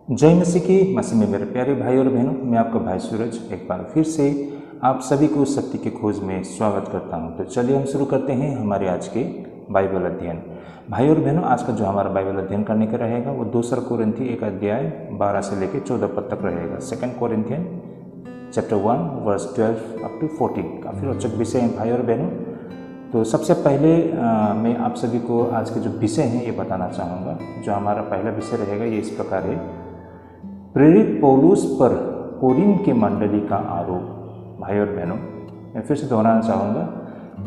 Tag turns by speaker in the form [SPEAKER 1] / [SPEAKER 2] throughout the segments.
[SPEAKER 1] जय मसीह की मसीह में मेरे प्यारे भाई और बहनों, मैं आपका भाई सूरज एक बार फिर से आप सभी को सत्य की खोज में स्वागत करता हूं। तो चलिए हम शुरू करते हैं हमारे आज के बाइबल अध्ययन। भाई और बहनों, आज का जो हमारा बाइबल अध्ययन करने का रहेगा वो 2 कोरिन्थी 1 अध्याय 12 से लेकर 14 पद तक रहेगा। 2 Corinthian chapter 1 verse 12 up to 14। काफ़ी रोचक विषय हैं भाई और बहनों। तो सबसे पहले मैं आप सभी को आज के जो विषय हैं ये बताना चाहूँगा। जो हमारा पहला विषय रहेगा ये इस प्रकार है, प्रेरित पौलुस पर कोरिन्थ की मंडली का आरोप। भाई और बहनों, मैं फिर से दोहराना चाहूँगा,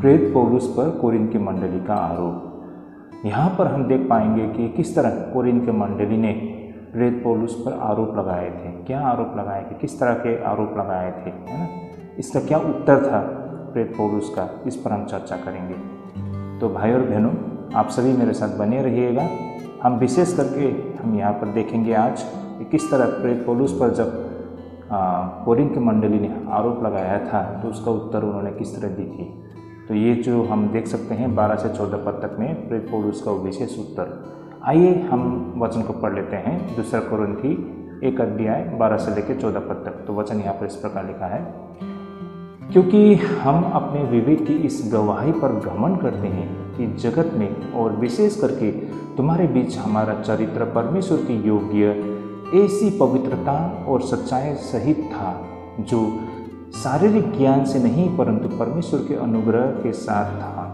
[SPEAKER 1] प्रेरित पौलुस पर कोरिन्थ की मंडली का आरोप। यहाँ पर हम देख पाएंगे कि किस तरह कोरिन्थ की मंडली ने प्रेरित पौलुस पर आरोप लगाए थे। क्या आरोप लगाए थे, किस तरह के आरोप लगाए थे, है ना। इसका क्या उत्तर था प्रेरित पौलुस का, इस पर हम चर्चा करेंगे। तो भाई और बहनों, आप सभी मेरे साथ बने रहिएगा। हम विशेष करके हम यहाँ पर देखेंगे आज किस तरह प्रेरित पौलुस पर जब कोरिन्थ की मंडली ने आरोप लगाया था तो उसका उत्तर उन्होंने किस तरह दी थी। तो ये जो हम देख सकते हैं 12 से 14 पद तक में प्रेरित पौलुस का विशेष उत्तर। आइए हम वचन को पढ़ लेते हैं। 2 कोरिन्थी 1 अध्याय 12 से लेकर 14 पद तक। तो वचन यहाँ पर इस प्रकार लिखा है, क्योंकि हम अपने विवेक की इस गवाही पर घमंड करते हैं कि जगत में और विशेष करके तुम्हारे बीच हमारा चरित्र परमेश्वर की योग्य ऐसी पवित्रता और सच्चाई सहित था, जो शारीरिक ज्ञान से नहीं परंतु परमेश्वर के अनुग्रह के साथ था।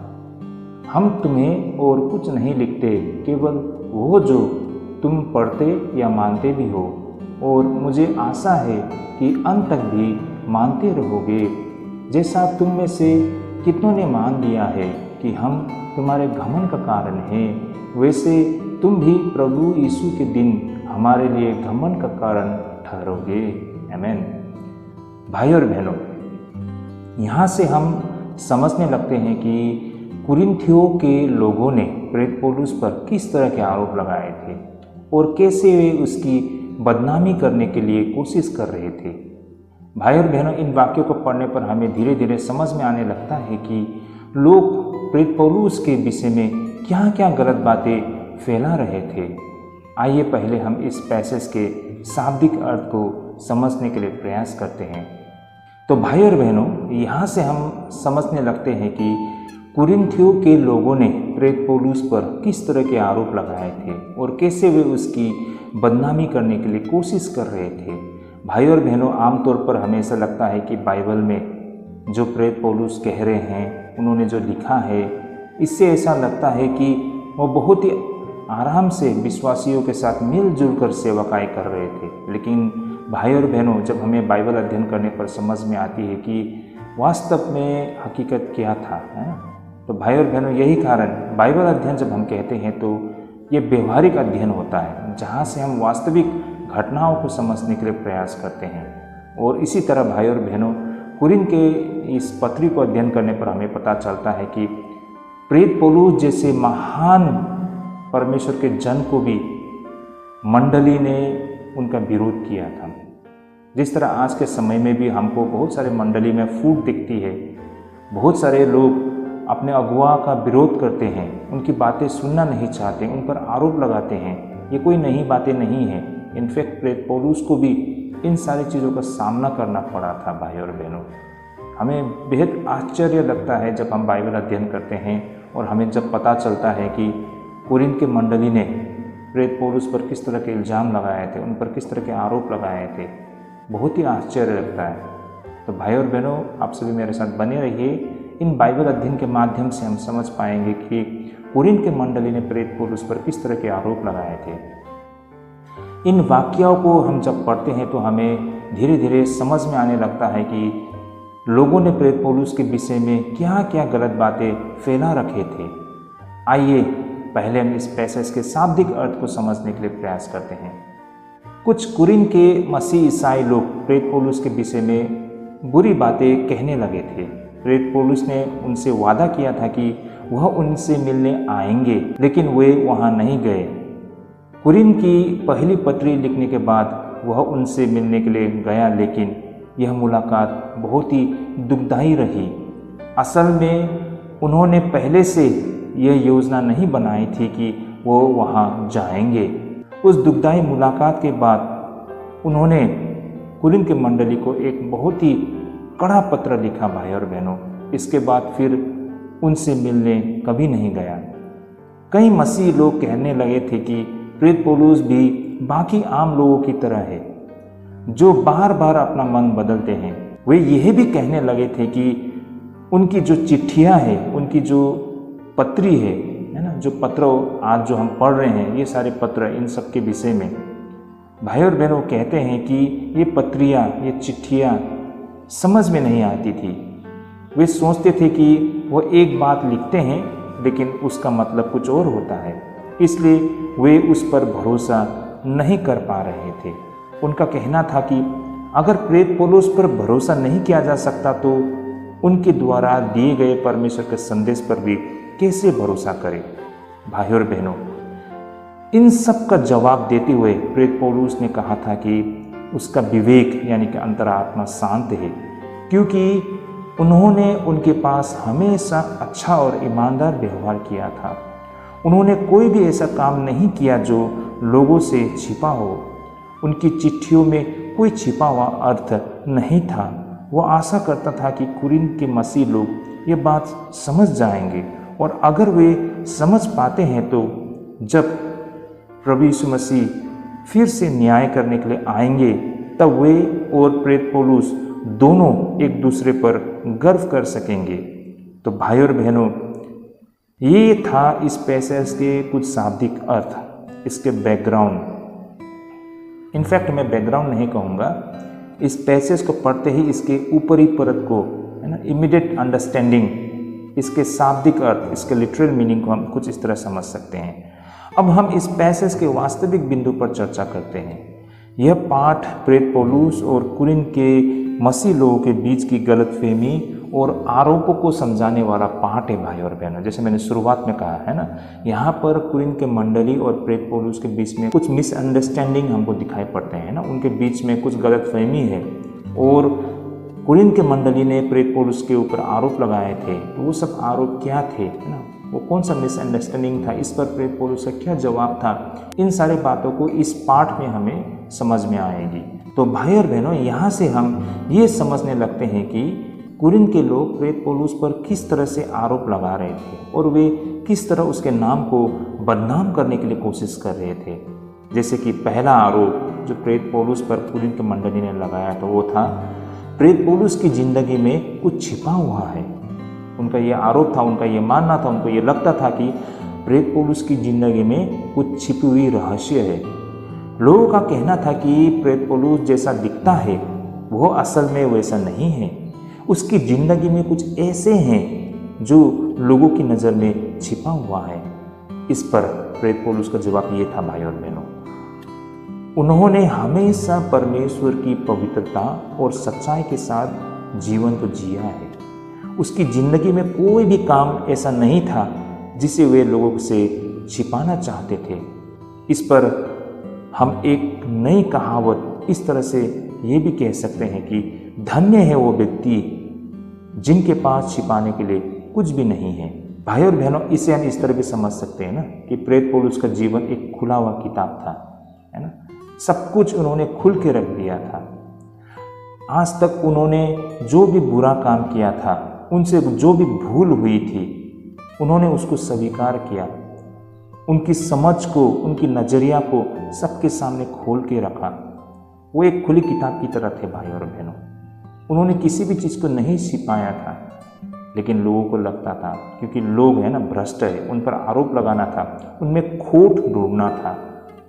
[SPEAKER 1] हम तुम्हें और कुछ नहीं लिखते, केवल वो जो तुम पढ़ते या मानते भी हो, और मुझे आशा है कि अंत तक भी मानते रहोगे, जैसा तुम में से कितनों ने मान लिया है कि हम तुम्हारे घमंड का कारण हैं, वैसे तुम भी प्रभु यीशु के दिन हमारे लिए घमंड का कारण ठहरोगे। आमीन। भाई और बहनों, यहाँ से हम समझने लगते हैं कि कुरिन्थियों के लोगों ने प्रेरित पौलुस पर किस तरह के आरोप लगाए थे और कैसे वे उसकी बदनामी करने के लिए कोशिश कर रहे थे। भाई और बहनों, इन वाक्यों को पढ़ने पर हमें धीरे धीरे समझ में आने लगता है कि लोग प्रेरित पौलुस के विषय में क्या क्या गलत बातें फैला रहे थे। आइए पहले हम इस पैसेज के शाब्दिक अर्थ को समझने के लिए प्रयास करते हैं। तो भाई और बहनों, यहाँ से हम समझने लगते हैं कि कुरिन्थियों के लोगों ने प्रेरित पौलुस पर किस तरह के आरोप लगाए थे और कैसे वे उसकी बदनामी करने के लिए कोशिश कर रहे थे। भाई और बहनों, आमतौर पर हमें ऐसा लगता है कि बाइबल में जो प्रेरित पौलुस कह रहे हैं, उन्होंने जो लिखा है, इससे ऐसा लगता है कि वो बहुत ही आराम से विश्वासियों के साथ मिलजुल कर सेवकाई कर रहे थे। लेकिन भाई और बहनों, जब हमें बाइबल अध्ययन करने पर समझ में आती है कि वास्तव में हकीकत क्या था, है। तो भाई और बहनों, यही कारण बाइबल अध्ययन जब हम कहते हैं तो ये व्यवहारिक अध्ययन होता है, जहाँ से हम वास्तविक घटनाओं को समझने के लिए प्रयास करते हैं। और इसी तरह भाई और बहनों, कुरिन्थ के इस पत्री को अध्ययन करने पर हमें पता चलता है कि प्रेरित पौलुस जैसे महान परमेश्वर के जन को भी मंडली ने उनका विरोध किया था। जिस तरह आज के समय में भी हमको बहुत सारे मंडली में फूट दिखती है, बहुत सारे लोग अपने अगुआ का विरोध करते हैं, उनकी बातें सुनना नहीं चाहते, उन पर आरोप लगाते हैं। ये कोई नई बातें नहीं है। इनफैक्ट प्रेरित पौलुस को भी इन सारी चीज़ों का सामना करना पड़ा था। भाई और बहनों, हमें बेहद आश्चर्य लगता है जब हम बाइबल अध्ययन करते हैं और हमें जब पता चलता है कि कोरिन्थ के मंडली ने प्रेरित पौलुस पर किस तरह के इल्ज़ाम लगाए थे, उन पर किस तरह के आरोप लगाए थे। बहुत ही आश्चर्य लगता है। तो भाई और बहनों, आप सभी मेरे साथ बने रहिए। इन बाइबल अध्ययन के माध्यम से हम समझ पाएंगे कि कोरिन्थ के मंडली ने प्रेरित पौलुस पर किस तरह के आरोप लगाए थे। इन वाक्यों को हम जब पढ़ते हैं तो हमें धीरे धीरे समझ में आने लगता है कि लोगों ने प्रेरित पौलुस के विषय में क्या क्या गलत बातें फैला रखे थे। आइए पहले हम इस पैसेज के शाब्दिक अर्थ को समझने के लिए प्रयास करते हैं। कुछ कुरिन्थ के मसीह ईसाई लोग प्रेरित पौलुस के विषय में बुरी बातें कहने लगे थे। प्रेरित पौलुस ने उनसे वादा किया था कि वह उनसे मिलने आएंगे, लेकिन वे वहां नहीं गए। कुरिन्थ की पहली पत्री लिखने के बाद वह उनसे मिलने के लिए गया, लेकिन यह मुलाकात बहुत ही दुखदायी रही। असल में उन्होंने पहले से यह योजना नहीं बनाई थी कि वो वहाँ जाएंगे। उस दुखदायी मुलाकात के बाद उन्होंने कुलीन की मंडली को एक बहुत ही कड़ा पत्र लिखा भाई और बहनों। इसके बाद फिर उनसे मिलने कभी नहीं गया। कई मसीही लोग कहने लगे थे कि प्रेरित पौलुस भी बाकी आम लोगों की तरह है जो बार बार अपना मन बदलते हैं। वे यह भी कहने लगे थे कि उनकी जो चिट्ठियां हैं, उनकी जो पत्री है ना, जो पत्र आज जो हम पढ़ रहे हैं, ये सारे पत्र इन सब के विषय में भाई और बहनों कहते हैं कि ये पत्रियां, ये चिट्ठियां समझ में नहीं आती थी। वे सोचते थे कि वो एक बात लिखते हैं लेकिन उसका मतलब कुछ और होता है, इसलिए वे उस पर भरोसा नहीं कर पा रहे थे। उनका कहना था कि अगर प्रेरित पौलुस पर भरोसा नहीं किया जा सकता तो उनके द्वारा दिए गए परमेश्वर के संदेश पर भी कैसे भरोसा करें। भाई और बहनों, इन सब का जवाब देते हुए प्रेरित पौलुस ने कहा था कि उसका विवेक यानी कि अंतरात्मा शांत है, क्योंकि उन्होंने उनके पास हमेशा अच्छा और ईमानदार व्यवहार किया था। उन्होंने कोई भी ऐसा काम नहीं किया जो लोगों से छिपा हो। उनकी चिट्ठियों में कोई छिपा हुआ अर्थ नहीं था। वो आशा करता था कि कुरिन के मसीह लोग ये बात समझ जाएंगे, और अगर वे समझ पाते हैं तो जब प्रभु यीशु मसीह फिर से न्याय करने के लिए आएंगे तब वे और प्रेरित पौलुस दोनों एक दूसरे पर गर्व कर सकेंगे। तो भाई और बहनों, ये था इस पैसेज के कुछ शाब्दिक अर्थ, इसके बैकग्राउंड। इनफैक्ट मैं बैकग्राउंड नहीं कहूँगा, इस पैसेज को पढ़ते ही इसके ऊपरी परत को, है ना, इमीडिएट अंडरस्टैंडिंग, इसके शाब्दिक अर्थ, इसके लिटरल मीनिंग को हम कुछ इस तरह समझ सकते हैं। अब हम इस पैसेज के वास्तविक बिंदु पर चर्चा करते हैं। यह पाठ प्रेरित पौलुस और कुरिन के मसीह लोगों के बीच की गलतफहमी और आरोपों को समझाने वाला पाठ है भाई और बहनों। जैसे मैंने शुरुआत में कहा है ना, यहाँ पर कुरिन के मंडली और प्रेरित पौलुस के बीच में कुछ मिसअंडरस्टैंडिंग हमको दिखाई पड़ते हैं ना, उनके बीच में कुछ गलतफहमी है, और कुरिन के मंडली ने प्रेरित पौलुस के ऊपर आरोप लगाए थे। तो वो सब आरोप क्या थे, है ना, वो कौन सा मिसअंडरस्टैंडिंग था, इस पर प्रेरित पौलुस का क्या जवाब था, इन सारे बातों को इस पाठ में हमें समझ में आएगी। तो भाई और बहनों, यहाँ से हम ये समझने लगते हैं कि कुरिन के लोग प्रेरित पौलुस पर किस तरह से आरोप लगा रहे थे और वे किस तरह उसके नाम को बदनाम करने के लिए कोशिश कर रहे थे। जैसे कि पहला आरोप जो प्रेरित पौलुस पर कुरिन की मंडली ने लगाया तो वो था प्रेरित पौलुस की जिंदगी में कुछ छिपा हुआ है। उनका ये आरोप था, उनका ये मानना था, उनको ये लगता था कि प्रेरित पौलुस की जिंदगी में कुछ छिपी हुई रहस्य है। लोगों का कहना था कि प्रेरित पौलुस जैसा दिखता है वो असल में वैसा नहीं है, उसकी जिंदगी में कुछ ऐसे हैं जो लोगों की नज़र में छिपा हुआ है। इस पर प्रेरित पौलुस का जवाब ये था भाई और बहनों, उन्होंने हमेशा परमेश्वर की पवित्रता और सच्चाई के साथ जीवन को जिया है। उसकी जिंदगी में कोई भी काम ऐसा नहीं था जिसे वे लोगों से छिपाना चाहते थे। इस पर हम एक नई कहावत इस तरह से ये भी कह सकते हैं कि धन्य है वो व्यक्ति जिनके पास छिपाने के लिए कुछ भी नहीं है। भाई और बहनों, इसे हम इस तरह भी समझ सकते हैं ना कि प्रेरित पौलुस का जीवन एक खुला हुआ किताब था, है ना, सब कुछ उन्होंने खुल के रख दिया था। आज तक उन्होंने जो भी बुरा काम किया था, उनसे जो भी भूल हुई थी, उन्होंने उसको स्वीकार किया। उनकी समझ को, उनकी नज़रिया को सबके सामने खोल के रखा। वो एक खुली किताब की तरह थे भाई और बहनों। उन्होंने किसी भी चीज़ को नहीं छिपाया था, लेकिन लोगों को लगता था, क्योंकि लोग है ना भ्रष्ट है, उन पर आरोप लगाना था, उनमें खोट ढूंढना था,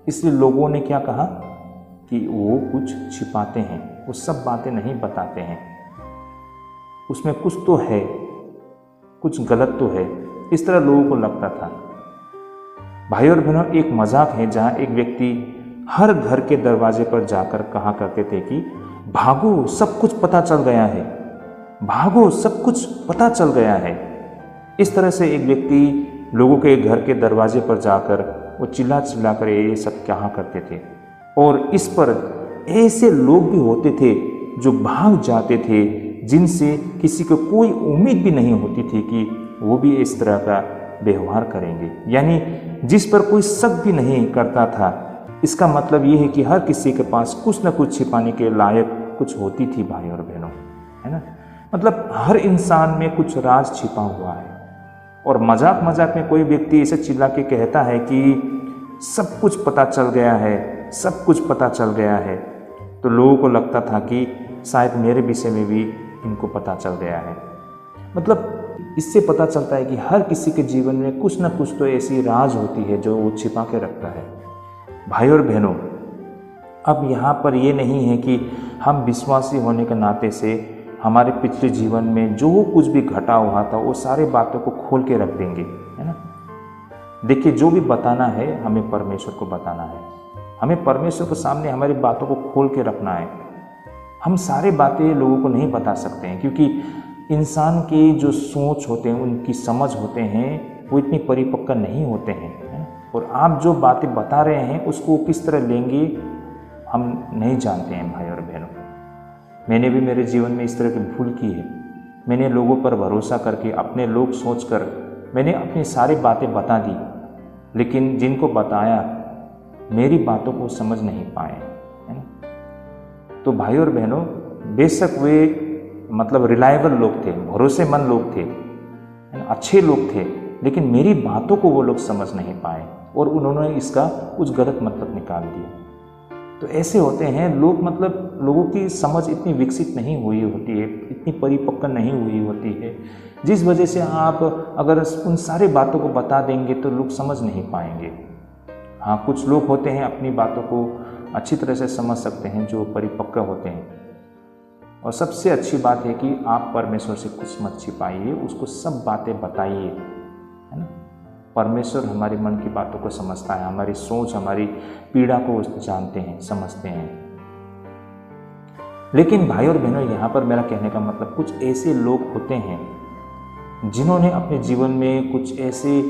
[SPEAKER 1] इसलिए लोगों ने क्या कहा कि वो कुछ छिपाते हैं, वो सब बातें नहीं बताते हैं, उसमें कुछ तो है, कुछ गलत तो है, इस तरह लोगों को लगता था। भाई और बहनों, एक मजाक है जहाँ एक व्यक्ति हर घर के दरवाजे पर जाकर कहा करते थे कि भागो सब कुछ पता चल गया है, भागो सब कुछ पता चल गया है। इस तरह से एक व्यक्ति लोगों के घर के दरवाजे पर जाकर वो चिल्ला चिल्ला कर ये सब कहा करते थे। और इस पर ऐसे लोग भी होते थे जो भाग जाते थे, जिनसे किसी को कोई उम्मीद भी नहीं होती थी कि वो भी इस तरह का व्यवहार करेंगे, यानी जिस पर कोई शक भी नहीं करता था इसका मतलब ये है कि हर किसी के पास कुछ न कुछ छिपाने के लायक कुछ होती थी भाई और बहनों, है ना। मतलब हर इंसान में कुछ राज छिपा हुआ है। और मजाक मजाक में कोई व्यक्ति ऐसे चिल्ला के कहता है कि सब कुछ पता चल गया है, सब कुछ पता चल गया है, तो लोगों को लगता था कि शायद मेरे विषय में भी इनको पता चल गया है। मतलब इससे पता चलता है कि हर किसी के जीवन में कुछ न कुछ तो ऐसी राज होती है जो वो छिपा के रखता है। भाई और बहनों, अब यहाँ पर ये नहीं है कि हम विश्वासी होने के नाते से हमारे पिछले जीवन में जो कुछ भी घटा हुआ था वो सारे बातों को खोल के रख देंगे, है ना। देखिए, जो भी बताना है हमें परमेश्वर को बताना है, हमें परमेश्वर के सामने हमारी बातों को खोल के रखना है। हम सारे बातें लोगों को नहीं बता सकते हैं, क्योंकि इंसान की जो सोच होते हैं, उनकी समझ होते हैं, वो इतनी परिपक्व नहीं होते हैं, है ना? और आप जो बातें बता रहे हैं उसको किस तरह लेंगे हम नहीं जानते हैं भाई और बहनों। मैंने भी मेरे जीवन में इस तरह की भूल की है। मैंने लोगों पर भरोसा करके, अपने लोग सोचकर मैंने अपनी सारी बातें बता दी, लेकिन जिनको बताया मेरी बातों को समझ नहीं पाए, है ना। तो भाई और बहनों, बेशक वे मतलब रिलायबल लोग थे, भरोसेमंद लोग थे, अच्छे लोग थे, लेकिन मेरी बातों को वो लोग समझ नहीं पाए और उन्होंने इसका कुछ गलत मतलब निकाल दिया। तो ऐसे होते हैं लोग, मतलब लोगों की समझ इतनी विकसित नहीं हुई होती है, इतनी परिपक्व नहीं हुई होती है, जिस वजह से आप अगर उन सारे बातों को बता देंगे तो लोग समझ नहीं पाएंगे। हाँ, कुछ लोग होते हैं अपनी बातों को अच्छी तरह से समझ सकते हैं, जो परिपक्व होते हैं। और सबसे अच्छी बात है कि आप परमेश्वर से कुछ मत छिपाइए, उसको सब बातें बताइए, है ना। परमेश्वर हमारे मन की बातों को समझता है, हमारी सोच, हमारी पीड़ा को जानते हैं, समझते हैं। लेकिन भाई और बहनों, यहाँ पर मेरा कहने का मतलब, कुछ ऐसे लोग होते हैं जिन्होंने अपने जीवन में कुछ ऐसे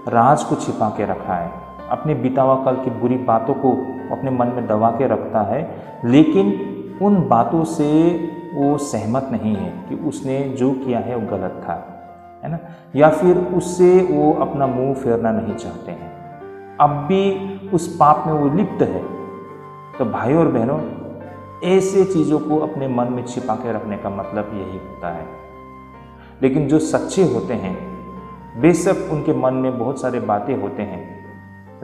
[SPEAKER 1] राज को छिपा के रखा है, अपने बीता हुआ कल की बुरी बातों को अपने मन में दबा के रखता है, लेकिन उन बातों से वो सहमत नहीं है कि उसने जो किया है वो गलत था, है ना, या फिर उससे वो अपना मुंह फेरना नहीं चाहते हैं, अब भी उस पाप में वो लिप्त है। तो भाई और बहनों, ऐसे चीज़ों को अपने मन में छिपा के रखने का मतलब यही होता है। लेकिन जो सच्चे होते हैं, बेशक उनके मन में बहुत सारे बातें होते हैं,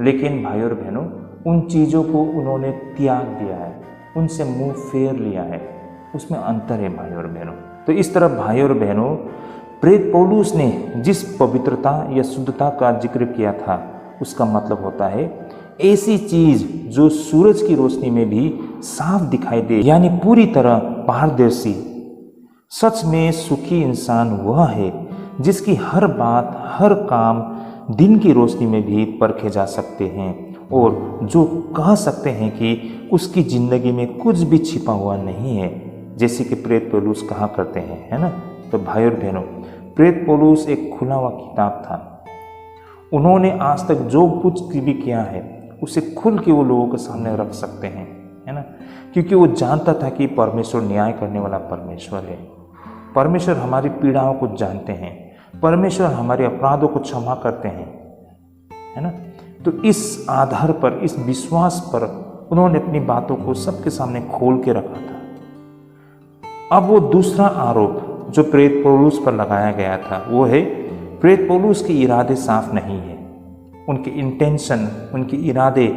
[SPEAKER 1] लेकिन भाई और बहनों, उन चीज़ों को उन्होंने त्याग दिया है, उनसे मुंह फेर लिया है। उसमें अंतर है भाई और बहनों। तो इस तरह भाई और बहनों, प्रेरित पौलुस ने जिस पवित्रता या शुद्धता का जिक्र किया था, उसका मतलब होता है ऐसी चीज जो सूरज की रोशनी में भी साफ दिखाई दे, यानी पूरी तरह पारदर्शी। सच में सुखी इंसान वह है जिसकी हर बात, हर काम दिन की रोशनी में भी परखे जा सकते हैं और जो कह सकते हैं कि उसकी जिंदगी में कुछ भी छिपा हुआ नहीं है, जैसे कि प्रेरित पौलुस कहा करते हैं, है ना। तो भाई और बहनों, प्रेरित पौलुस एक खुला हुआ किताब था। उन्होंने आज तक जो कुछ भी किया है उसे खुल के वो लोगों के सामने रख सकते हैं, है ना, क्योंकि वो जानता था कि परमेश्वर न्याय करने वाला परमेश्वर है। परमेश्वर हमारी पीड़ाओं को जानते हैं, परमेश्वर हमारे अपराधों को क्षमा करते हैं, है ना। तो इस आधार पर, इस विश्वास पर उन्होंने अपनी बातों को सबके सामने खोल के रखा था। अब वो दूसरा आरोप जो प्रेरित पौलुस पर लगाया गया था, वो है प्रेरित पौलुस के इरादे साफ नहीं है, उनके इंटेंशन, उनके इरादे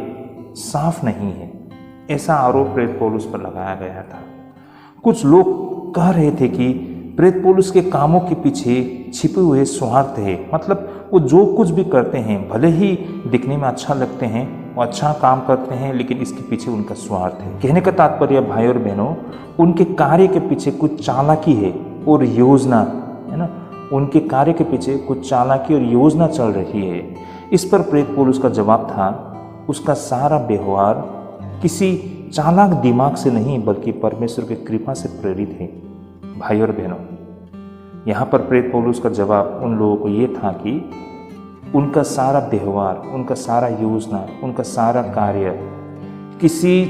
[SPEAKER 1] साफ नहीं है। ऐसा आरोप प्रेरित पौलुस पर लगाया गया था। कुछ लोग कह रहे थे कि प्रेरित पौलुस के कामों के पीछे छिपे हुए स्वार्थ है, मतलब वो जो कुछ भी करते हैं, भले ही दिखने में अच्छा लगते हैं, वो अच्छा काम करते हैं, लेकिन इसके पीछे उनका स्वार्थ है। कहने का तात्पर्य भाई और बहनों, उनके कार्य के पीछे कुछ चालाकी है और योजना, है ना, उनके कार्य के पीछे कुछ चालाकी और योजना चल रही है। इस पर प्रेरित पौलुस का जवाब था, उसका सारा व्यवहार किसी चालाक दिमाग से नहीं बल्कि परमेश्वर की कृपा से प्रेरित है। भाई और बहनों, यहाँ पर प्रेरित पौलुस का जवाब उन लोगों को ये था कि उनका सारा व्यवहार, उनका सारा योजना, उनका सारा कार्य किसी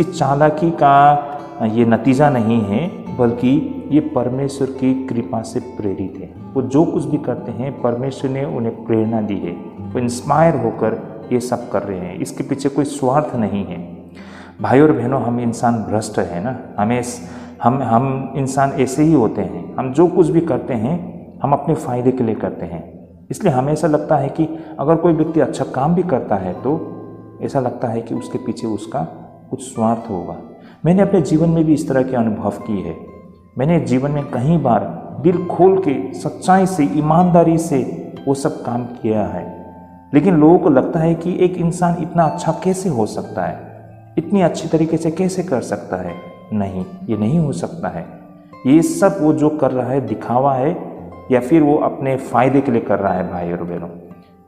[SPEAKER 1] चालाकी का ये नतीजा नहीं है, बल्कि ये परमेश्वर की कृपा से प्रेरित है। वो जो कुछ भी करते हैं, परमेश्वर ने उन्हें प्रेरणा दी है। वो इंस्पायर होकर ये सब कर रहे हैं, इसके पीछे कोई स्वार्थ नहीं है। भाई और बहनों, हम इंसान भ्रष्ट है ना, हम इंसान ऐसे ही होते हैं। हम जो कुछ भी करते हैं हम अपने फ़ायदे के लिए करते हैं। इसलिए हमें ऐसा लगता है कि अगर कोई व्यक्ति अच्छा काम भी करता है तो ऐसा लगता है कि उसके पीछे उसका कुछ स्वार्थ होगा। मैंने अपने जीवन में भी इस तरह के अनुभव की है। मैंने जीवन में कई बार दिल खोल के सच्चाई से, ईमानदारी से वो सब काम किया है, लेकिन लोगों को लगता है कि एक इंसान इतना अच्छा कैसे हो सकता है, इतनी अच्छी तरीके से कैसे कर सकता है। नहीं, ये नहीं हो सकता है। ये सब वो जो कर रहा है दिखावा है या फिर वो अपने फ़ायदे के लिए कर रहा है। भाई और बहनों,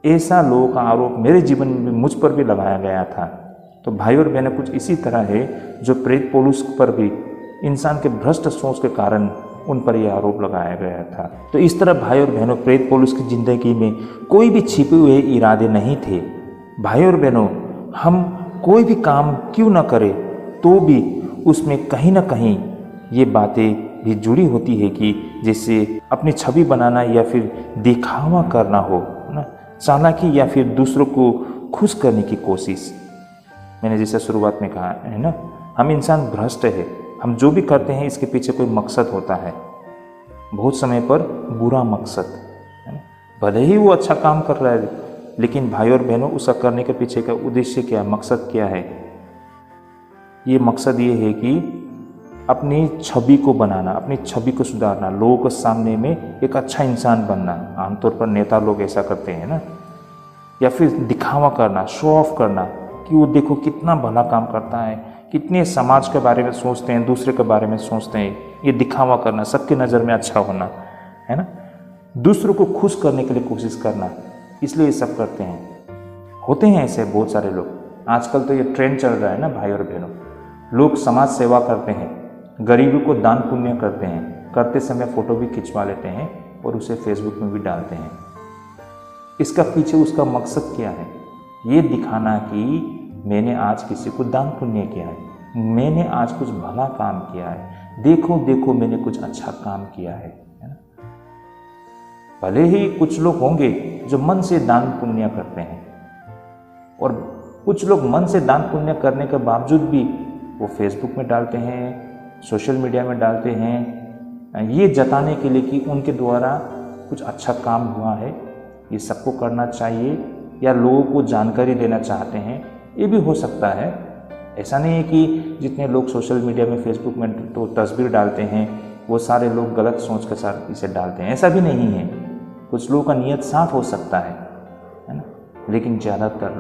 [SPEAKER 1] ऐसा लोगों का आरोप मेरे जीवन में मुझ पर भी लगाया गया था। तो भाई और बहनों, कुछ इसी तरह है जो प्रेरित पौलुस पर भी इंसान के भ्रष्ट सोच के कारण उन पर यह आरोप लगाया गया था। तो इस तरह भाई और बहनों, प्रेरित पौलुस की ज़िंदगी में कोई भी छिपे हुए इरादे नहीं थे। भाई और बहनों, हम कोई भी काम क्यों ना करें तो भी उसमें कहीं ना कहीं ये बातें भी जुड़ी होती है कि जैसे अपनी छवि बनाना या फिर दिखावा करना हो ना, चालाकी या फिर दूसरों को खुश करने की कोशिश। मैंने जैसे शुरुआत में कहा है ना, हम इंसान भ्रष्ट है। हम जो भी करते हैं इसके पीछे कोई मकसद होता है, बहुत समय पर बुरा मकसद है ना। भले ही वो अच्छा काम कर रहा है, लेकिन भाई और बहनों, उसका करने के पीछे का उद्देश्य क्या, मकसद क्या है? ये मकसद ये है कि अपनी छवि को बनाना, अपनी छवि को सुधारना, लोगों के सामने में एक अच्छा इंसान बनना। आमतौर पर नेता लोग ऐसा करते हैं ना, या फिर दिखावा करना, शो ऑफ करना कि वो देखो कितना भला काम करता है, कितने समाज के बारे में सोचते हैं, दूसरे के बारे में सोचते हैं। ये दिखावा करना, सबके नज़र में अच्छा होना, है ना, दूसरों को खुश करने के लिए कोशिश करना, इसलिए ये सब करते हैं। होते हैं ऐसे बहुत सारे लोग। आजकल तो ये ट्रेंड चल रहा है ना भाई और बहनों, लोग समाज सेवा करते हैं, गरीबों को दान पुण्य करते हैं, करते समय फ़ोटो भी खिंचवा लेते हैं और उसे फेसबुक में भी डालते हैं। इसका पीछे उसका मकसद क्या है? ये दिखाना कि मैंने आज किसी को दान पुण्य किया है, मैंने आज कुछ भला काम किया है, देखो देखो मैंने कुछ अच्छा काम किया है ना। भले ही कुछ लोग होंगे जो मन से दान पुण्य करते हैं, और कुछ लोग मन से दान पुण्य करने के बावजूद भी वो फेसबुक में डालते हैं, सोशल मीडिया में डालते हैं, ये जताने के लिए कि उनके द्वारा कुछ अच्छा काम हुआ है, ये सबको करना चाहिए, या लोगों को जानकारी देना चाहते हैं। ये भी हो सकता है। ऐसा नहीं है कि जितने लोग सोशल मीडिया में, फेसबुक में तो तस्वीर डालते हैं वो सारे लोग गलत सोच के साथ इसे डालते हैं, ऐसा भी नहीं है। कुछ लोगों का नियत साफ हो सकता है ना, लेकिन ज़्यादातर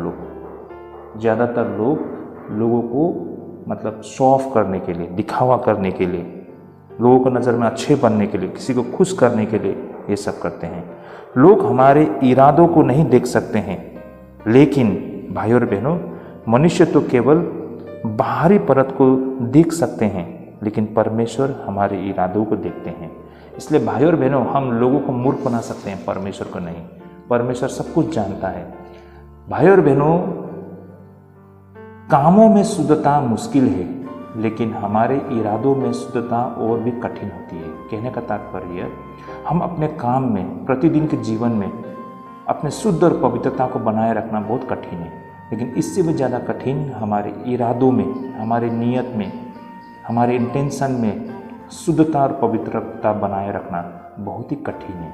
[SPEAKER 1] लोग लोगों को मतलब शो ऑफ करने के लिए, दिखावा करने के लिए, लोगों को नज़र में अच्छे बनने के लिए, किसी को खुश करने के लिए ये सब करते हैं। लोग हमारे इरादों को नहीं देख सकते हैं, लेकिन भाई और बहनों, मनुष्य तो केवल बाहरी परत को देख सकते हैं, लेकिन परमेश्वर हमारे इरादों को देखते हैं। इसलिए भाई और बहनों, हम लोगों को मूर्ख बना सकते हैं, परमेश्वर को नहीं। परमेश्वर सब कुछ जानता है। भाई और बहनों, कामों में शुद्धता मुश्किल है, लेकिन हमारे इरादों में शुद्धता और भी कठिन होती है। कहने का तात्पर्य, हम अपने काम में, प्रतिदिन के जीवन में अपने शुद्ध और पवित्रता को बनाए रखना बहुत कठिन है, लेकिन इससे भी ज़्यादा कठिन हमारे इरादों में, हमारे नियत में, हमारे इंटेंशन में शुद्धता और पवित्रता बनाए रखना बहुत ही कठिन है।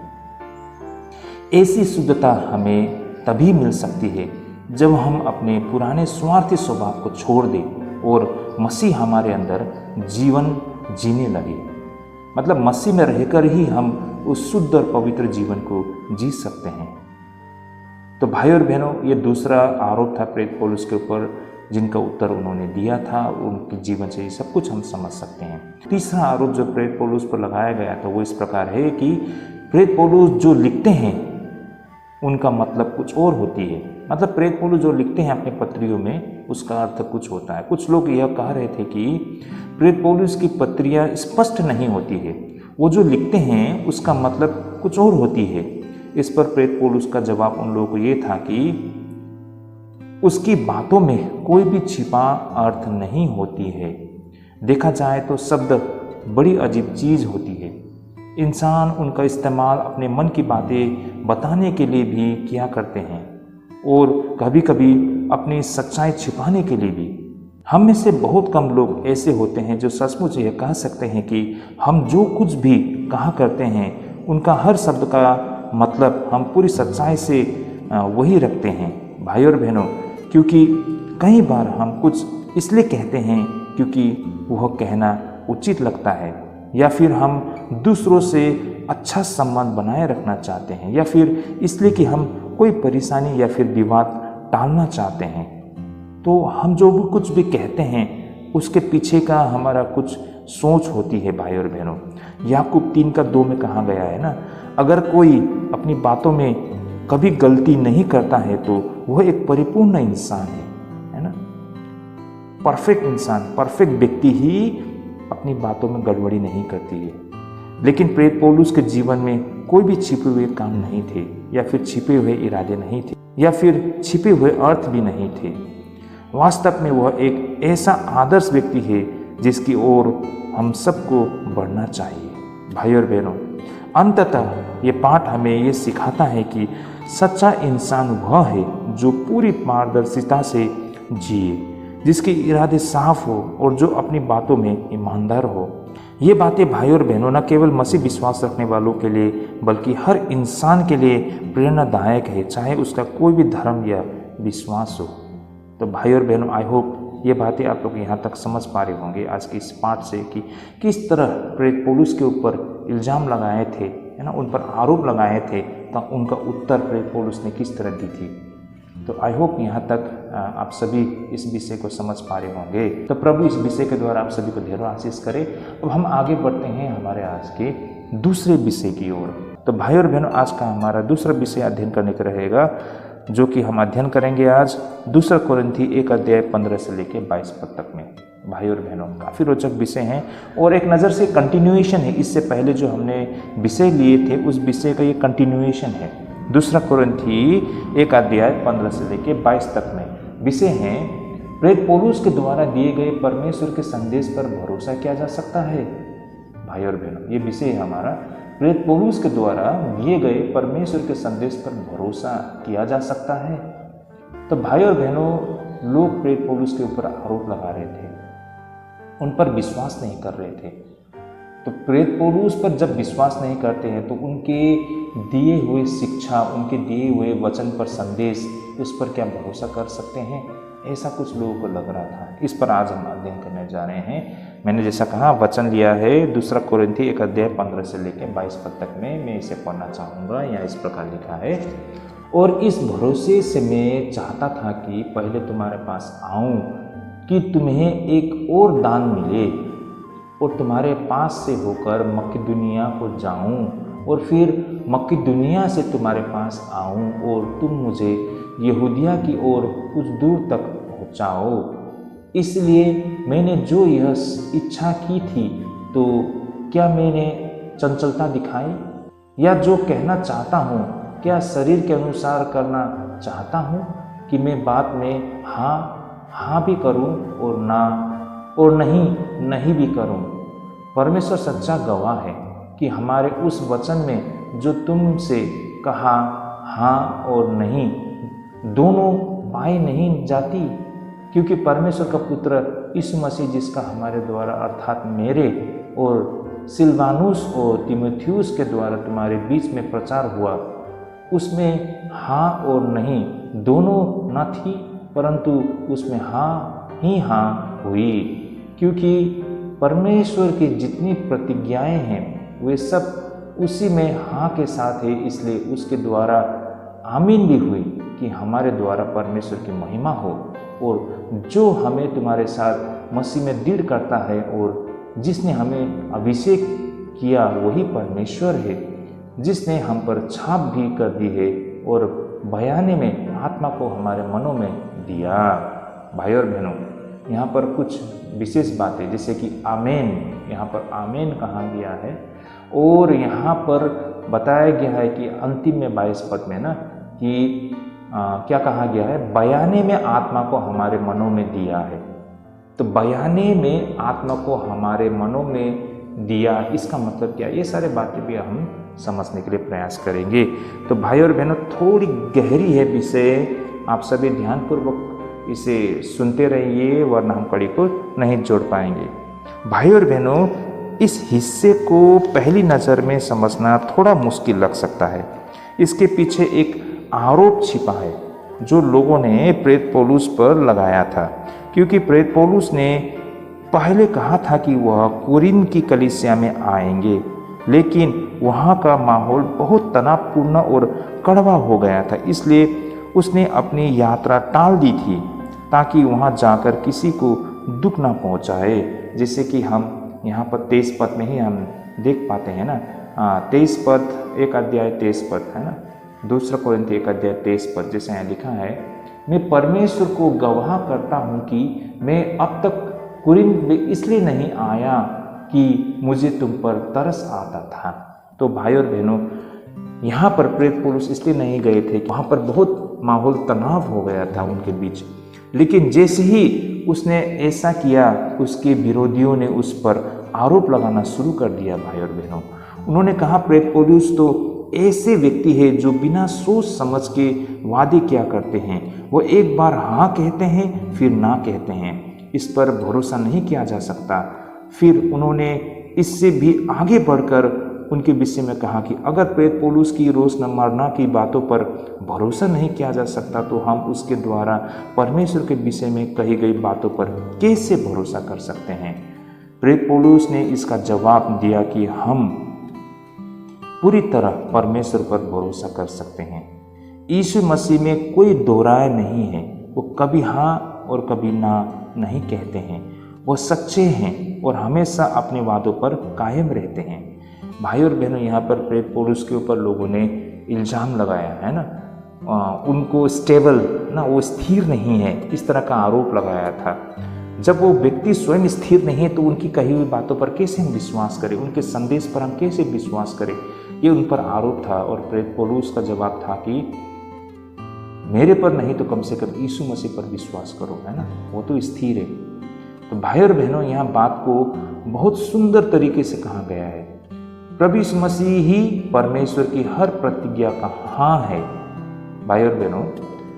[SPEAKER 1] ऐसी शुद्धता हमें तभी मिल सकती है जब हम अपने पुराने स्वार्थी स्वभाव को छोड़ दें और मसीह हमारे अंदर जीवन जीने लगे। मतलब मसीह में रहकर ही हम उस शुद्ध और पवित्र जीवन को जी सकते हैं। तो भाई और बहनों, ये दूसरा आरोप था प्रेरित पौलुस के ऊपर, जिनका उत्तर उन्होंने दिया था। उनके जीवन से ये सब कुछ हम समझ सकते हैं। तीसरा आरोप जो प्रेरित पौलुस पर लगाया गया था वो इस प्रकार है कि प्रेरित पौलुस जो लिखते हैं उनका मतलब कुछ और होती है। मतलब प्रेरित पौलुस जो लिखते हैं अपने पत्रियों में, उसका अर्थ कुछ होता है। कुछ लोग यह कह रहे थे कि प्रेरित पौलुस की पत्रियाँ स्पष्ट नहीं होती है, वो जो लिखते हैं उसका मतलब कुछ और होती है। इस पर प्रेरित पौलुस का जवाब उन लोगों को ये था कि उसकी बातों में कोई भी छिपा अर्थ नहीं होती है। देखा जाए तो शब्द बड़ी अजीब चीज़ होती है। इंसान उनका इस्तेमाल अपने मन की बातें बताने के लिए भी किया करते हैं। और कभी कभी अपनी सच्चाई छिपाने के लिए भी। हम में से बहुत कम लोग ऐसे होते हैं जो सचमुच यह कह सकते हैं कि हम जो कुछ भी कहा करते हैं उनका हर शब्द का मतलब हम पूरी सच्चाई से वही रखते हैं। भाई और बहनों, क्योंकि कई बार हम कुछ इसलिए कहते हैं क्योंकि वह कहना उचित लगता है, या फिर हम दूसरों से अच्छा संबंध बनाए रखना चाहते हैं, या फिर इसलिए कि हम कोई परेशानी या फिर विवाद टालना चाहते हैं। तो हम जो भी कुछ भी कहते हैं उसके पीछे का हमारा कुछ सोच होती है। भाई और बहनों, याकूब 3:2 में कहा गया है ना, अगर कोई अपनी बातों में कभी गलती नहीं करता है तो वह एक परिपूर्ण इंसान है ना। परफेक्ट इंसान, परफेक्ट व्यक्ति ही अपनी बातों में गड़बड़ी नहीं करती है। लेकिन प्रेरित पौलुस के जीवन में कोई भी छिपे हुए काम नहीं थे, या फिर छिपे हुए इरादे नहीं थे, या फिर छिपे हुए अर्थ भी नहीं थे। वास्तव में वह एक ऐसा आदर्श व्यक्ति है जिसकी ओर हम सबको बढ़ना चाहिए। भाई और बहनों, अंततः ये पाठ हमें ये सिखाता है कि सच्चा इंसान वह है जो पूरी पारदर्शिता से जिए, जिसके इरादे साफ हो और जो अपनी बातों में ईमानदार हो। ये बातें भाई और बहनों न केवल मसीह विश्वास रखने वालों के लिए बल्कि हर इंसान के लिए प्रेरणादायक है, चाहे उसका कोई भी धर्म या विश्वास हो। तो भाई और बहनों, आई होप ये बातें आप लोग यहाँ तक समझ पा रहे होंगे आज के इस पाठ से कि किस तरह प्रेरित पौलुस के ऊपर इल्ज़ाम लगाए थे, है ना, उन पर आरोप लगाए थे, तो उनका उत्तर प्रेरित पौलुस ने किस तरह दी थी। तो आई होप यहाँ तक आप सभी इस विषय को समझ पा रहे होंगे। तो प्रभु इस विषय के द्वारा आप सभी को ढेरों आशीष करे। अब हम आगे बढ़ते हैं हमारे आज के दूसरे विषय की ओर। तो भाई और बहनों, आज का हमारा दूसरा विषय अध्ययन करने का रहेगा, जो कि हम अध्ययन करेंगे आज 2 कोरिन्थी 1:15 से लेकर 22 पद तक में। भाई और बहनों, काफ़ी रोचक विषय हैं और एक नज़र से कंटिन्यूएशन है। इससे पहले जो हमने विषय लिए थे उस विषय का ये कंटिन्यूएशन है। 2 कोरिन्थी 1:15 से लेकर 22 तक में विषय हैं, प्रेरित पौलुस के द्वारा दिए गए परमेश्वर के संदेश पर भरोसा किया जा सकता है। भाई और बहनों, ये विषय है हमारा, प्रेरित पौलुस के द्वारा दिए गए परमेश्वर के संदेश पर भरोसा किया जा सकता है। तो भाई और बहनों, लोग प्रेरित पौलुस के ऊपर आरोप लगा रहे थे, उन पर विश्वास नहीं कर रहे थे। तो प्रेरित पौलुस पर जब विश्वास नहीं करते हैं तो उनके दिए हुए शिक्षा, उनके दिए हुए वचन पर, संदेश, उस पर क्या भरोसा कर सकते हैं? ऐसा कुछ लोगों को लग रहा था। इस पर आज हम अध्ययन करने जा रहे हैं। मैंने जैसा कहा, वचन लिया है 2 कोरिन्थी 1:15 से लेकर 22 पद तक में। मैं इसे पढ़ना चाहूँगा। यहाँ इस प्रकार लिखा है, और इस भरोसे से मैं चाहता था कि पहले तुम्हारे पास आऊँ कि तुम्हें एक और दान मिले, और तुम्हारे पास से होकर मकिदुनिया को जाऊँ, और फिर मकिदुनिया से तुम्हारे पास आऊँ और तुम मुझे यहूदिया की ओर कुछ दूर तक पहुँचाओ। इसलिए मैंने जो यह इच्छा की थी, तो क्या मैंने चंचलता दिखाई? या जो कहना चाहता हूँ, क्या शरीर के अनुसार करना चाहता हूँ कि मैं बात में हाँ भी करूँ और ना, और नहीं भी करूँ? परमेश्वर सच्चा गवाह है कि हमारे उस वचन में जो तुमसे कहा हाँ और नहीं, दोनों पाई नहीं जाती, क्योंकि परमेश्वर का पुत्र यीशु मसीह, जिसका हमारे द्वारा अर्थात मेरे और सिलवानुस और तीमुथियुस के द्वारा तुम्हारे बीच में प्रचार हुआ, उसमें हाँ और नहीं दोनों न थी, परंतु उसमें हाँ हुई, क्योंकि परमेश्वर की जितनी प्रतिज्ञाएं हैं वे सब उसी में हाँ के साथ है। इसलिए उसके द्वारा आमीन भी हुई कि हमारे द्वारा परमेश्वर की महिमा हो, और जो हमें तुम्हारे साथ मसीह में दृढ़ करता है और जिसने हमें अभिषेक किया वही परमेश्वर है, जिसने हम पर छाप भी कर दी है और बयाने में आत्मा को हमारे मनों में दिया। भाई और बहनों, यहाँ पर कुछ विशेष बातें, जैसे कि आमेन, यहाँ पर आमेन कहा गया है, और यहाँ पर बताया गया है कि अंतिम में 22 पद में ना कि क्या कहा गया है, बयाने में आत्मा को हमारे मनों में दिया है। तो बयाने में आत्मा को हमारे मनों में दिया, इसका मतलब क्या? ये सारे बातें भी हम समझने के लिए प्रयास करेंगे। तो भाई और बहनों, थोड़ी गहरी है विषय, आप सभी ध्यानपूर्वक इसे सुनते रहिए, वरना हम कड़ी को नहीं जोड़ पाएंगे। भाई और बहनों, इस हिस्से को पहली नज़र में समझना थोड़ा मुश्किल लग सकता है। इसके पीछे एक आरोप छिपा है जो लोगों ने प्रेरित पौलुस पर लगाया था, क्योंकि प्रेरित पौलुस ने पहले कहा था कि वह कोरिन्थ की कलीसिया में आएंगे, लेकिन वहाँ का माहौल बहुत तनावपूर्ण और कड़वा हो गया था। इसलिए उसने अपनी यात्रा टाल दी थी ताकि वहाँ जाकर किसी को दुख ना पहुँचाए। जैसे कि हम यहाँ पर 23 पद में ही हम देख पाते हैं ना, 23 पद 1 अध्याय 23 पद है ना, 2 कोरिन्थ 1 अध्याय 23 पद, जैसे यहाँ लिखा है, मैं परमेश्वर को गवाह करता हूँ कि मैं अब तक कोरिन्थ में इसलिए नहीं आया कि मुझे तुम पर तरस आता था। तो भाई और बहनों, यहाँ पर प्रेरित पौलुस इसलिए नहीं गए थे, वहाँ पर बहुत माहौल तनाव हो गया था उनके बीच। लेकिन जैसे ही उसने ऐसा किया, उसके विरोधियों ने उस पर आरोप लगाना शुरू कर दिया। भाई और बहनों, उन्होंने कहा प्रेरित पौलुस तो ऐसे व्यक्ति है जो बिना सोच समझ के वादे क्या करते हैं। वो एक बार हाँ कहते हैं फिर ना कहते हैं, इस पर भरोसा नहीं किया जा सकता। फिर उन्होंने इससे भी आगे बढ़कर उनके विषय में कहा कि अगर प्रेरित पौलुस की रोज़मर्रा की बातों पर भरोसा नहीं किया जा सकता तो हम उसके द्वारा परमेश्वर के विषय में कही गई बातों पर कैसे भरोसा कर सकते हैं। प्रेरित पौलुस ने इसका जवाब दिया कि हम पूरी तरह परमेश्वर पर भरोसा कर सकते हैं। यीशु मसीह में कोई दो राय नहीं है। वो कभी हाँ और कभी ना नहीं कहते हैं। वो सच्चे हैं और हमेशा अपने वादों पर कायम रहते हैं। भाई और बहनों, यहाँ पर प्रेरित पौलुस के ऊपर लोगों ने इल्ज़ाम लगाया है ना, उनको स्टेबल ना, वो स्थिर नहीं है, इस तरह का आरोप लगाया था। जब वो व्यक्ति स्वयं स्थिर नहीं है तो उनकी कही हुई बातों पर कैसे हम विश्वास करें, उनके संदेश पर हम कैसे विश्वास करें, ये उन पर आरोप था। और प्रेरित पौलुस का जवाब था कि मेरे पर नहीं तो कम से कम यीशु मसीह पर विश्वास करो, है ना, वो तो स्थिर है। तो भाई और बहनों, यहाँ बात को बहुत सुंदर तरीके से कहा गया है। प्रभु यीशु मसीह ही परमेश्वर की हर प्रतिज्ञा का हाँ है। भाई और बहनों,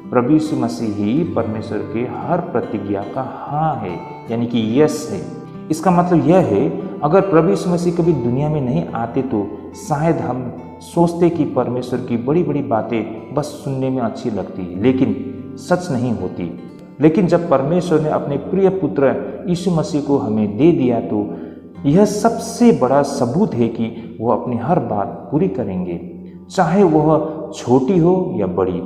[SPEAKER 1] प्रभु यीशु मसीह ही परमेश्वर के हर प्रतिज्ञा का हाँ है, यानी कि यस है। इसका मतलब यह है, अगर प्रभु यीशु मसीह कभी दुनिया में नहीं आते तो शायद हम सोचते कि परमेश्वर की बड़ी बड़ी बातें बस सुनने में अच्छी लगती है, लेकिन सच नहीं होती। लेकिन जब परमेश्वर ने अपने प्रिय पुत्र यीशु मसीह को हमें दे दिया तो यह सबसे बड़ा सबूत है कि वह अपनी हर बात पूरी करेंगे, चाहे वह छोटी हो या बड़ी।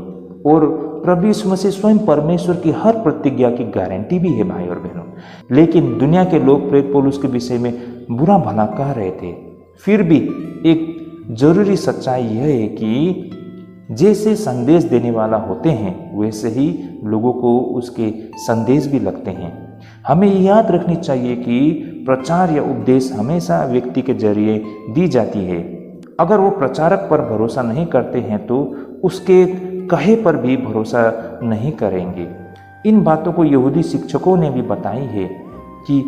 [SPEAKER 1] और प्रभु यीशु मसीह स्वयं परमेश्वर की हर प्रतिज्ञा की गारंटी भी है। भाई और बहनों, लेकिन दुनिया के लोग प्रेरित पौलुस के विषय में बुरा भला कह रहे थे। फिर भी एक जरूरी सच्चाई यह है कि जैसे संदेश देने वाला होते हैं वैसे ही लोगों को उसके संदेश भी लगते हैं। हमें याद रखनी चाहिए कि प्रचार या उपदेश हमेशा व्यक्ति के जरिए दी जाती है। अगर वो प्रचारक पर भरोसा नहीं करते हैं तो उसके कहे पर भी भरोसा नहीं करेंगे। इन बातों को यहूदी शिक्षकों ने भी बताई है कि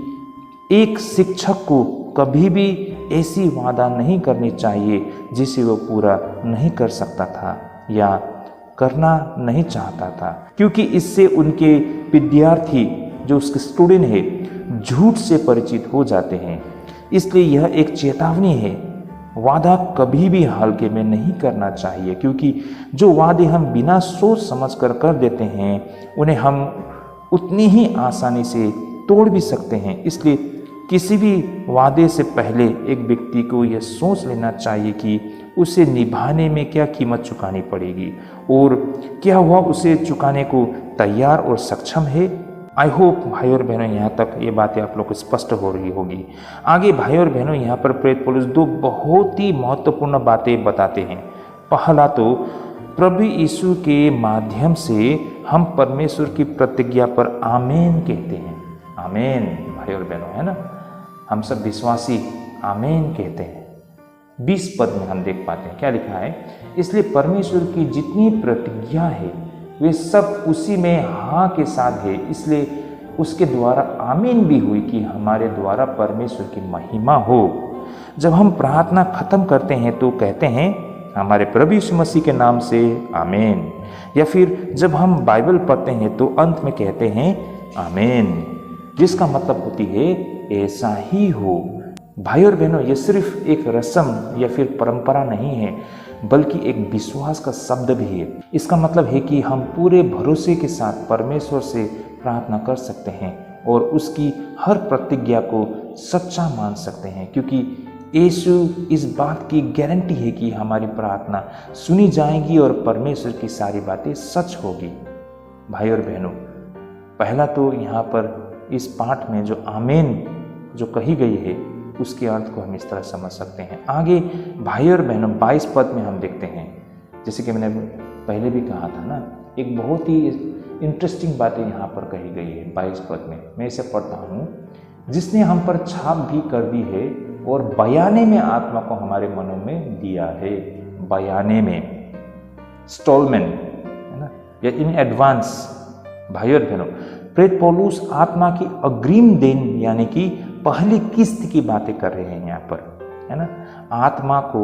[SPEAKER 1] एक शिक्षक को कभी भी ऐसी वादा नहीं करनी चाहिए जिसे वो पूरा नहीं कर सकता था या करना नहीं चाहता था, क्योंकि इससे उनके विद्यार्थी जो उसके स्टूडेंट है झूठ से परिचित हो जाते हैं। इसलिए यह एक चेतावनी है, वादा कभी भी हल्के में नहीं करना चाहिए, क्योंकि जो वादे हम बिना सोच समझ कर देते हैं उन्हें हम उतनी ही आसानी से तोड़ भी सकते हैं। इसलिए किसी भी वादे से पहले एक व्यक्ति को यह सोच लेना चाहिए कि उसे निभाने में क्या कीमत चुकानी पड़ेगी और क्या वह उसे चुकाने को तैयार और सक्षम है। आई होप भाई और बहनों, यहाँ तक ये बातें आप लोग को स्पष्ट हो रही होगी। आगे भाई और बहनों, यहाँ पर प्रेरित पौलुस दो बहुत ही महत्वपूर्ण बातें बताते हैं। पहला तो प्रभु यीशु के माध्यम से हम परमेश्वर की प्रतिज्ञा पर आमीन कहते हैं। आमीन भाई और बहनों, है ना, हम सब विश्वासी आमीन कहते हैं। 20 पद में हम देख पाते हैं क्या लिखा है, इसलिए परमेश्वर की जितनी प्रतिज्ञा है वे सब उसी में हाँ के साथ है, इसलिए उसके द्वारा आमीन भी हुई कि हमारे द्वारा परमेश्वर की महिमा हो। जब हम प्रार्थना खत्म करते हैं तो कहते हैं हमारे प्रभु यीशु मसीह के नाम से आमीन। या फिर जब हम बाइबल पढ़ते हैं तो अंत में कहते हैं आमीन, जिसका मतलब होती है ऐसा ही हो। भाई और बहनों, ये सिर्फ एक रस्म या फिर परंपरा नहीं है, बल्कि एक विश्वास का शब्द भी है। इसका मतलब है कि हम पूरे भरोसे के साथ परमेश्वर से प्रार्थना कर सकते हैं और उसकी हर प्रतिज्ञा को सच्चा मान सकते हैं, क्योंकि यीशु इस बात की गारंटी है कि हमारी प्रार्थना सुनी जाएगी और परमेश्वर की सारी बातें सच होगी। भाई और बहनों, पहला तो यहाँ पर इस पाठ में जो आमीन जो कही गई है उसके अर्थ को हम इस तरह समझ सकते हैं। आगे भाई और बहनों 22 पद में हम देखते हैं, जैसे कि मैंने पहले भी कहा था ना, एक बहुत ही इंटरेस्टिंग बातें यहाँ पर कही गई है 22 पद में। मैं इसे पढ़ता हूँ। जिसने हम पर छाप भी कर दी है और बयाने में आत्मा को हमारे मनों में दिया है। बयाने में, इंस्टॉलमेंट है ना, या इन एडवांस। भाई और बहनों, प्रेरित पौलुस आत्मा की अग्रिम देन यानी कि पहली किस्त की बातें कर रहे हैं यहाँ पर, है ना। आत्मा को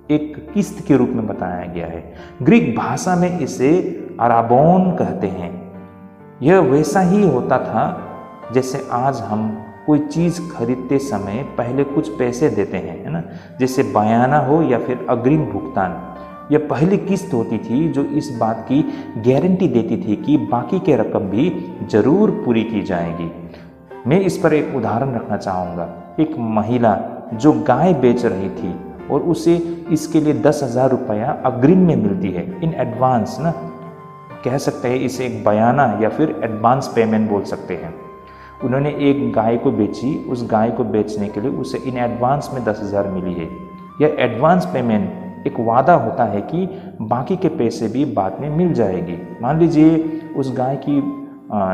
[SPEAKER 1] एक किस्त के रूप में बताया गया है। ग्रीक भाषा में इसे अराबोन कहते हैं। यह वैसा ही होता था जैसे आज हम कोई चीज़ खरीदते समय पहले कुछ पैसे देते हैं, है ना, जैसे बयाना हो या फिर अग्रिम भुगतान। यह पहली किस्त होती थी जो इस बात की गारंटी देती थी कि बाकी के रकम भी जरूर पूरी की जाएगी। मैं इस पर एक उदाहरण रखना चाहूँगा। एक महिला जो गाय बेच रही थी और उसे इसके लिए 10,000 रुपया अग्रिम में मिलती है, इन एडवांस ना, कह सकते हैं इसे एक बयाना या फिर एडवांस पेमेंट बोल सकते हैं। उन्होंने एक गाय को बेची, उस गाय को बेचने के लिए उसे इन एडवांस में 10,000 मिली है। यह एडवांस पेमेंट एक वादा होता है कि बाकी के पैसे भी बाद में मिल जाएगी। मान लीजिए उस गाय की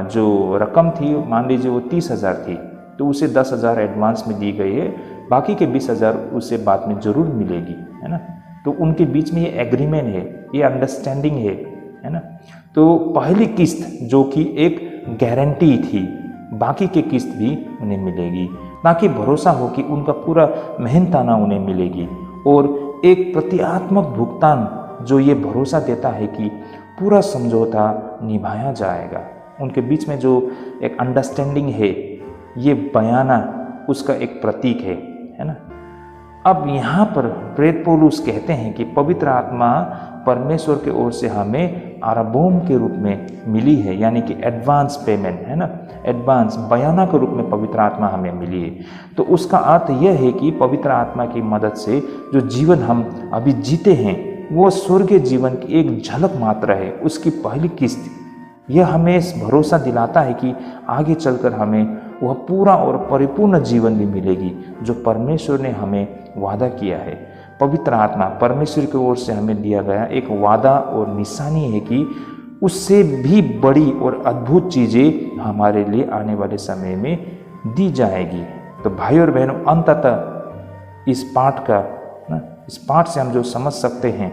[SPEAKER 1] जो रकम थी, मान लीजिए वो 30,000 थी, तो उसे 10,000 एडवांस में दी गई है, बाकी के 20,000 उसे बाद में जरूर मिलेगी, है ना। तो उनके बीच में ये एग्रीमेंट है, ये अंडरस्टैंडिंग है ना। तो पहली किस्त जो कि एक गारंटी थी, बाकी के किस्त भी उन्हें मिलेगी, ताकि भरोसा हो कि उनका पूरा मेहनताना उन्हें मिलेगी। और एक प्रतीकात्मक भुगतान जो ये भरोसा देता है कि पूरा समझौता निभाया जाएगा। उनके बीच में जो एक अंडरस्टैंडिंग है, ये बयाना उसका एक प्रतीक है ना। अब यहाँ पर प्रेरित पौलुस कहते हैं कि पवित्र आत्मा परमेश्वर की ओर से हमें अरबोम के रूप में मिली है, यानी कि एडवांस पेमेंट, है ना, एडवांस बयाना के रूप में पवित्र आत्मा हमें मिली है। तो उसका अर्थ यह है कि पवित्र आत्मा की मदद से जो जीवन हम अभी जीते हैं वो स्वर्गीय जीवन की एक झलक मात्र है, उसकी पहली किस्त। यह हमें इस भरोसा दिलाता है कि आगे चलकर हमें वह पूरा और परिपूर्ण जीवन भी मिलेगी जो परमेश्वर ने हमें वादा किया है। पवित्र आत्मा परमेश्वर की ओर से हमें दिया गया एक वादा और निशानी है कि उससे भी बड़ी और अद्भुत चीज़ें हमारे लिए आने वाले समय में दी जाएगी। तो भाई और बहनों, अंततः इस पाठ से हम जो समझ सकते हैं,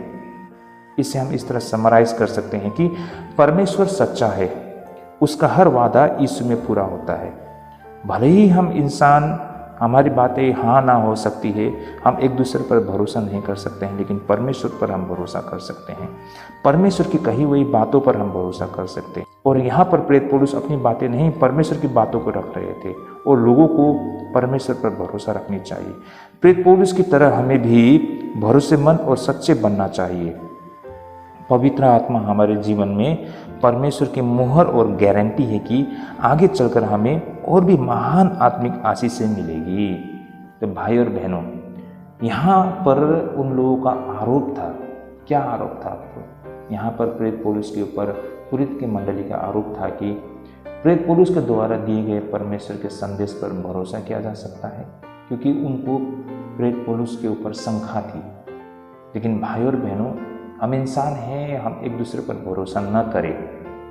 [SPEAKER 1] इसे हम इस तरह समराइज कर सकते हैं कि परमेश्वर सच्चा है, उसका हर वादा यीशु में पूरा होता है। भले ही हम इंसान, हमारी बातें हाँ ना हो सकती है, हम एक दूसरे पर भरोसा नहीं कर सकते हैं, लेकिन परमेश्वर पर हम भरोसा कर सकते हैं। परमेश्वर की कही हुई बातों पर हम भरोसा कर सकते हैं। और यहाँ पर प्रेरित पौलुस अपनी बातें नहीं, परमेश्वर की बातों को रख रहे थे और लोगों को परमेश्वर पर भरोसा रखनी चाहिए। प्रेरित पौलुस की तरह हमें भी भरोसेमंद और सच्चे बनना चाहिए। पवित्र आत्मा हमारे जीवन में परमेश्वर की मुहर और गारंटी है कि आगे चलकर हमें और भी महान आत्मिक आशीषें मिलेगी। तो भाई और बहनों, यहाँ पर उन लोगों का आरोप था। क्या आरोप था आपको? यहाँ पर प्रेरित पौलुस के ऊपर कुरिन्थ की मंडली का आरोप था कि प्रेरित पौलुस के द्वारा दिए गए परमेश्वर के संदेश पर भरोसा किया जा सकता है, क्योंकि उनको प्रेरित पौलुस के ऊपर शंका थी। लेकिन भाई और बहनों, हम इंसान हैं, हम एक दूसरे पर भरोसा न करें,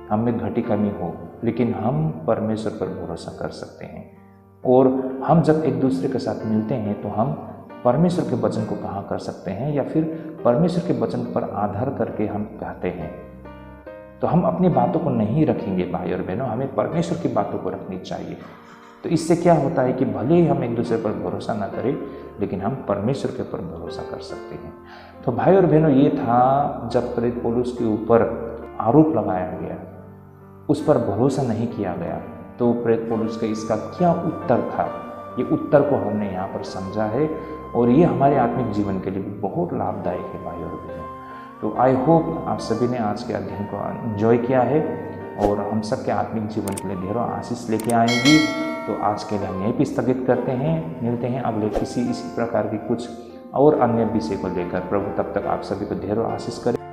[SPEAKER 1] हम में घटी कमी हो, लेकिन हम परमेश्वर पर भरोसा कर सकते हैं। और हम जब एक दूसरे के साथ मिलते हैं तो हम परमेश्वर के वचन को कहा कर सकते हैं, या फिर परमेश्वर के वचन पर आधार करके हम कहते हैं। तो हम अपनी बातों को नहीं रखेंगे भाई और बहनों, हमें परमेश्वर की बातों को रखनी चाहिए। तो इससे क्या होता है कि भले ही हम एक दूसरे पर भरोसा ना करें, लेकिन हम परमेश्वर के ऊपर भरोसा कर सकते हैं। तो भाई और बहनों, ये था जब प्रेरित पौलुस के ऊपर आरोप लगाया गया, उस पर भरोसा नहीं किया गया, तो प्रेरित पौलुस का इसका क्या उत्तर था, ये उत्तर को हमने यहाँ पर समझा है और ये हमारे आत्मिक जीवन के लिए भी बहुत लाभदायक है भाई और बहनों। तो आई होप आप सभी ने आज के अध्ययन को एंजॉय किया है और हम सब के आत्मिक जीवन के लिए ढेरों आशीष लेके आएंगी। तो आज के लिए हम यहीं पर स्थगित करते हैं, मिलते हैं अगले किसी इसी प्रकार की कुछ और अन्य विषय को लेकर। प्रभु तब तक आप सभी को ढेरों आशीष करें।